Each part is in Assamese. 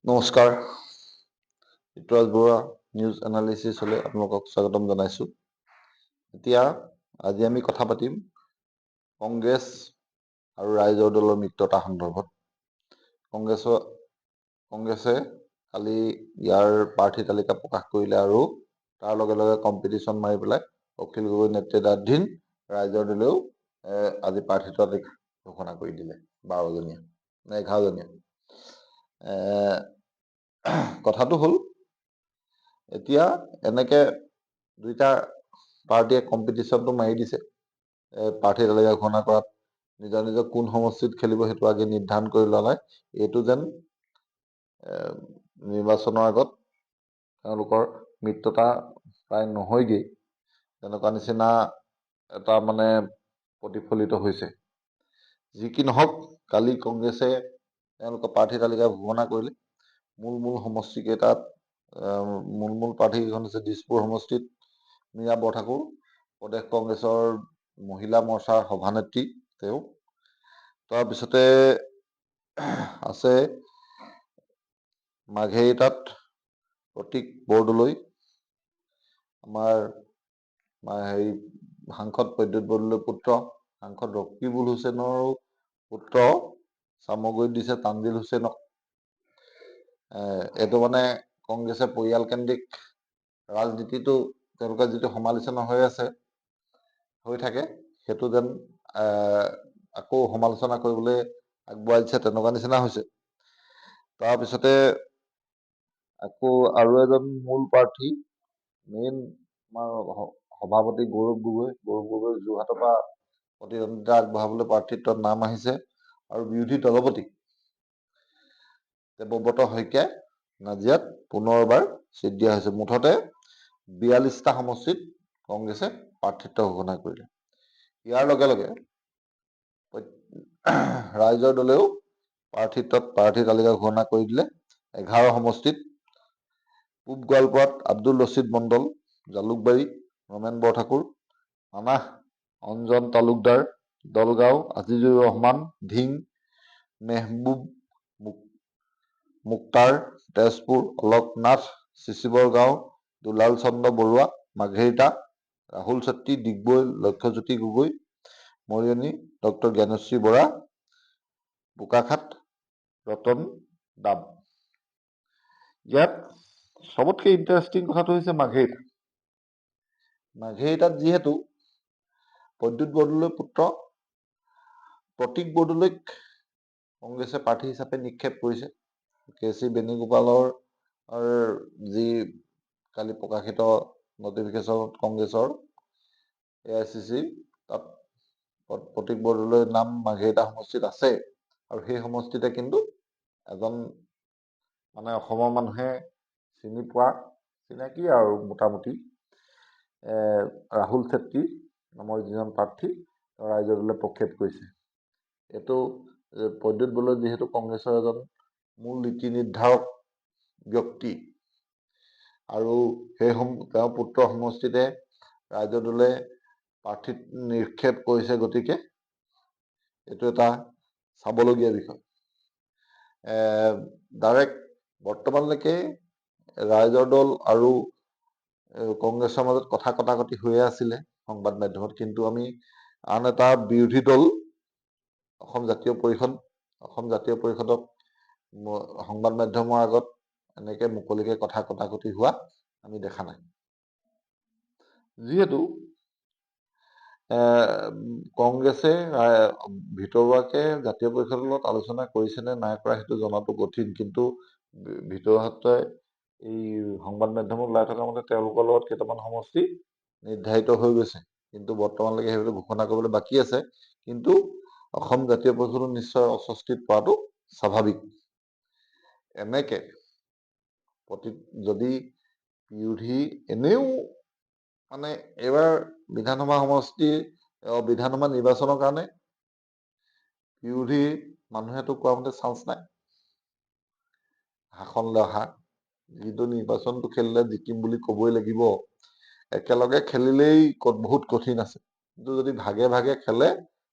নমস্কাৰ, ঋতুৰাজ বৰুৱা নিউজ এনালিচিছলৈ আপোনালোকক স্বাগতম জনাইছোঁ। আজি আমি কথা পাতিম কংগ্ৰেছ আৰু ৰাইজৰ দলৰ মিত্ৰতা সন্দৰ্ভত। কংগ্ৰেছে কালি ইয়াৰ প্ৰাৰ্থী তালিকা প্ৰকাশ কৰিলে আৰু তাৰ লগে লগে কম্পিটিশ্যন মাৰি পেলাই অখিল গগৈ নেতৃত্বাধীন ৰাইজৰ দলেও আজি প্ৰাৰ্থী তালিকা ঘোষণা কৰি দিলে 12জনীয়া নে 11জনীয়া। কথাটো হ'ল এতিয়া এনেকে দুইটা পাৰ্টিয়ে কম্পিটিশ্যনটো মাৰি দিছে। প্ৰাৰ্থী তালিকা ঘোষণা কৰাত নিজৰ নিজৰ কোন সমষ্টিত খেলিব সেইটো আগে নিৰ্ধাৰণ কৰি লোৱা নাই। এইটো যেন নিৰ্বাচনৰ আগত তেওঁলোকৰ মিত্ৰতা প্ৰায় নহয়গেই, তেনেকুৱা নিচিনা এটা প্ৰতিফলিত হৈছে। যি কি নহওক, কালি কংগ্ৰেছে তেওঁলোকৰ প্ৰাৰ্থী তালিকা ঘোষণা কৰিলে। মূল সমষ্টি কেইটাত মূল প্ৰাৰ্থী কেইখন হৈছে দিছপুৰ সমষ্টিত মীৰা বৰঠাকুৰ, প্ৰদেশ কংগ্ৰেছৰ মহিলা মৰ্চাৰ সভানেত্ৰী তেওঁ। তাৰপিছতে আছে মাঘেৰিটাত প্ৰতীক বৰদলৈ, আমাৰ সাংসদ প্ৰদ্যুৎ বৰদলৈৰ পুত্ৰ, সাংসদ ৰকিবুল হুছেইনৰো পুত্ৰ চামগুৰিত দিছে তানজিল হুছেইনক। এইটো কংগ্ৰেছে পৰিয়ালকেন্দ্ৰিক ৰাজনীতিটো তেওঁলোকৰ যিটো সমালোচনা হৈ থাকে, সেইটো যেন আকৌ সমালোচনা কৰিবলৈ আগবঢ়াই দিছে তেনেকুৱা নিচিনা হৈছে। তাৰপিছতে আকৌ আৰু এজন মূল প্ৰাৰ্থী, মেইন আমাৰ সভাপতি গৌৰৱ গগৈ যোৰহাটৰ পৰা প্ৰতিদ্বন্দ্বিতা আগবঢ়াবলৈ প্ৰাৰ্থিত্বত নাম আহিছে। আৰু বিৰোধী দলপতি দেৱব্ৰত শইকীয়াই নাজিৰাত পুনৰবাৰ চিট দিয়া হৈছে। মুঠতে 42টা সমষ্টিত কংগ্ৰেছে প্ৰাৰ্থিত্ব ঘোষণা কৰিলে। ইয়াৰ লগে লগে ৰাইজৰ দলেও প্ৰাৰ্থী তালিকা ঘোষণা কৰি দিলে। 11 সমষ্টিত পূব গোৱালপাৰাত আব্দুল ৰছিদ মণ্ডল, জালুকবাৰী ৰমেন বৰঠাকুৰ, মানাহ অঞ্জন তালুকদাৰ, দলগাঁও আজিজুৰ ৰহমান, ধিং মেহবুব মুক্তাৰ, তেজপুৰ অলকনাথ, চিচিবৰগাঁও দুলাল চন্দ্ৰ বৰুৱা, মাঘেৰিটা ৰাহুল চেত্ৰী, ডিগবৈ লক্ষ্যজ্যোতি গগৈ, মৰিয়নি ডক্টৰ জ্ঞানশ্ৰী বৰা, বোকাখাত ৰতন দাম। ইয়াত চবতকৈ ইণ্টাৰেষ্টিং কথাটো হৈছে মাঘেৰিটাত যিহেতু প্ৰদ্যুৎ বৰদলৈৰ পুত্ৰ প্ৰতীক বৰদলৈক কংগ্ৰেছে প্ৰাৰ্থী হিচাপে নিক্ষেপ কৰিছে। কে.চি. বেণুগোপালৰ যি কালি প্ৰকাশিত নটিফিকেশ্যনত কংগ্ৰেছৰ AICC তাত প্ৰতীক বৰদলৈৰ নাম মাঘেৰিটা সমষ্টিত আছে। আৰু সেই সমষ্টিতে কিন্তু এজন অসমৰ মানুহে চিনি পোৱা চিনাকি আৰু মোটামুটি ৰাহুল চেত্ৰী নামৰ যিজন প্ৰাৰ্থী ৰাইজৰ দলে প্ৰক্ষেপ কৰিছে। এইটো প্ৰদ্যুৎ বৰদলৈ যিহেতু কংগ্ৰেছৰ এজন মূল নীতি নিৰ্ধাৰক ব্যক্তি, আৰু তেওঁৰ পুত্ৰ সমষ্টিতে ৰাইজৰ দলে প্ৰাৰ্থী নিক্ষেপ কৰিছে, গতিকে এইটো এটা চাবলগীয়া বিষয়। ডাইৰেক্ট বৰ্তমানলৈকে ৰাইজৰ দল আৰু কংগ্ৰেছৰ মাজত কথা কটাকটি হৈয়ে আছিলে সংবাদ মাধ্যমত, কিন্তু আমি আন এটা বিৰোধী দল অসম জাতীয় পৰিষদক সংবাদ মাধ্যমৰ আগত এনেকে মুকলিকে কথা কটাকটি হোৱা আমি দেখা নাই। যিহেতু কংগ্ৰেছে ভিতৰুৱাকে জাতীয় পৰিষদৰ লগত আলোচনা কৰিছে নে নাই কৰা সেইটো জনাটো কঠিন, কিন্তু ভিতৰুৱাতে এই সংবাদ মাধ্যমত ওলাই থকা মতে তেওঁলোকৰ লগত কেইটামান সমষ্টি নিৰ্ধাৰিত হৈ গৈছে, কিন্তু বৰ্তমানলৈকে সেইবোৰ ঘোষণা কৰিবলৈ বাকী আছে। কিন্তু অসম জাতীয় পৰিষদো নিশ্চয় অস্বস্তিত পৰাটো স্বাভাৱিক। এনেকে যদি বিৰোধী এনেও এইবাৰ বিধানসভা নিৰ্বাচনৰ কাৰণে বিৰোধী মানুহেতো কোৱা মতে চান্স নাই শাসনলৈ অহা। যিটো নিৰ্বাচনটো খেলিলে জিকিম বুলি কবই লাগিব, একেলগে খেলিলেই বহুত কঠিন আছে, কিন্তু যদি ভাগে ভাগে খেলে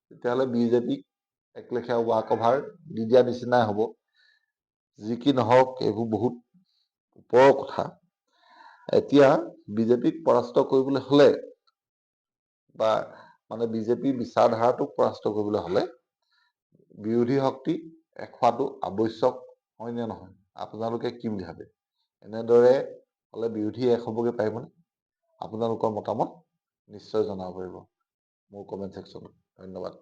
তেতিয়াহ'লে বিজেপিক একলেখীয়া ৱাক অভাৰ দি দিয়া নিচিনাই হ'ব। যি কি নহওক এইবোৰ বহুত ওপৰৰ কথা। এতিয়া বিজেপিক পৰাস্ত কৰিবলৈ হলে বা মানে বিজেপিৰ বিচাৰধাৰাটোক পৰাস্ত কৰিবলৈ হলে বিৰোধী শক্তি এক হোৱাটো আৱশ্যক হয় নে নহয়? আপোনালোকে কি বুলি ভাবে? এনেদৰে হলে বিৰোধী এক হবগে পাৰিবনে? আপোনালোকৰ মতামত নিশ্চয় জনাব পাৰিব মোৰ কমেণ্ট ছেকশ্যনত। ধন্যবাদ।